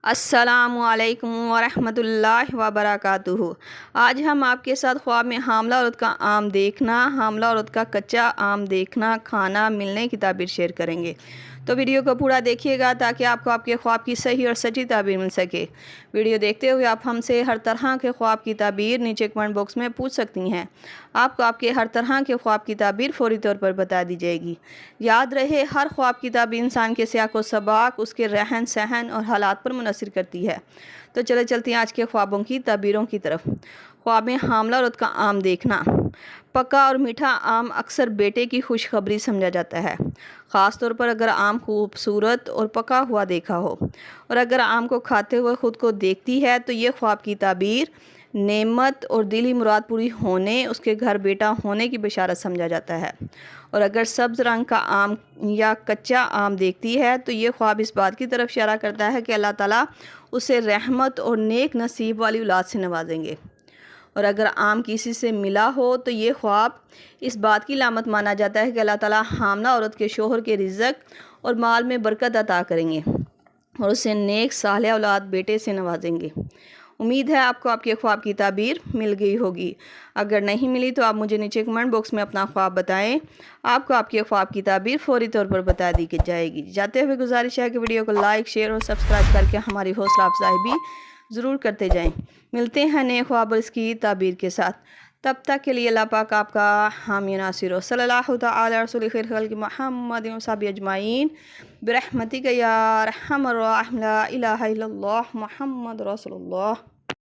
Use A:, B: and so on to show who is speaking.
A: السلام علیکم ورحمۃ اللہ وبرکاتہ۔ آج ہم آپ کے ساتھ خواب میں حاملہ عورت کا آم دیکھنا، حاملہ عورت کا کچا آم دیکھنا، کھانا ملنے کی تعبیر شیئر کریں گے۔ تو ویڈیو کو پورا دیکھیے گا تاکہ آپ کو آپ کے خواب کی صحیح اور سچی تعبیر مل سکے۔ ویڈیو دیکھتے ہوئے آپ ہم سے ہر طرح کے خواب کی تعبیر نیچے کمنٹ باکس میں پوچھ سکتی ہیں۔ آپ کو آپ کے ہر طرح کے خواب کی تعبیر فوری طور پر بتا دی جائے گی۔ یاد رہے، ہر خواب کی تعبیر انسان کے سیاق و سباق، اس کے رہن سہن اور حالات پر منحصر کرتی ہے۔ تو چلتے ہیں آج کے خوابوں کی تعبیروں کی طرف۔ خواب میں حاملہ عورت کا آم دیکھنا۔ پکا اور میٹھا آم اکثر بیٹے کی خوشخبری سمجھا جاتا ہے، خاص طور پر اگر آم خوبصورت اور پکا ہوا دیکھا ہو، اور اگر آم کو کھاتے ہوئے خود کو دیکھتی ہے تو یہ خواب کی تعبیر نعمت اور دلی مراد پوری ہونے، اس کے گھر بیٹا ہونے کی بشارت سمجھا جاتا ہے۔ اور اگر سبز رنگ کا آم یا کچا آم دیکھتی ہے تو یہ خواب اس بات کی طرف اشارہ کرتا ہے کہ اللہ تعالیٰ اسے رحمت اور نیک نصیب والی اولاد سے نوازیں گے۔ اور اگر آم کسی سے ملا ہو تو یہ خواب اس بات کی علامت مانا جاتا ہے کہ اللہ تعالیٰ حاملہ عورت کے شوہر کے رزق اور مال میں برکت عطا کریں گے اور اسے نیک صالح اولاد بیٹے سے نوازیں گے۔ امید ہے آپ کو آپ کے خواب کی تعبیر مل گئی ہوگی۔ اگر نہیں ملی تو آپ مجھے نیچے کمنٹ باکس میں اپنا خواب بتائیں۔ آپ کو آپ کے خواب کی تعبیر فوری طور پر بتا دی جائے گی۔ جاتے ہوئے گزارش ہے کہ ویڈیو کو لائک، شیئر اور سبسکرائب کر کے ہماری حوصلہ افزائی بھی ضرور کرتے جائیں۔ ملتے ہیں نئے خواب اور اس کی تعبیر کے ساتھ۔ تب تک کے لیے اللہ پاک آپ کا حامی ناصر ہو۔ صلی اللہ تعالی علی رسول خیر خلق محمد و صحبہ اجمعین برحمتک یا ارحم الراحمین، لا الہ الا اللہ محمد رسول اللہ۔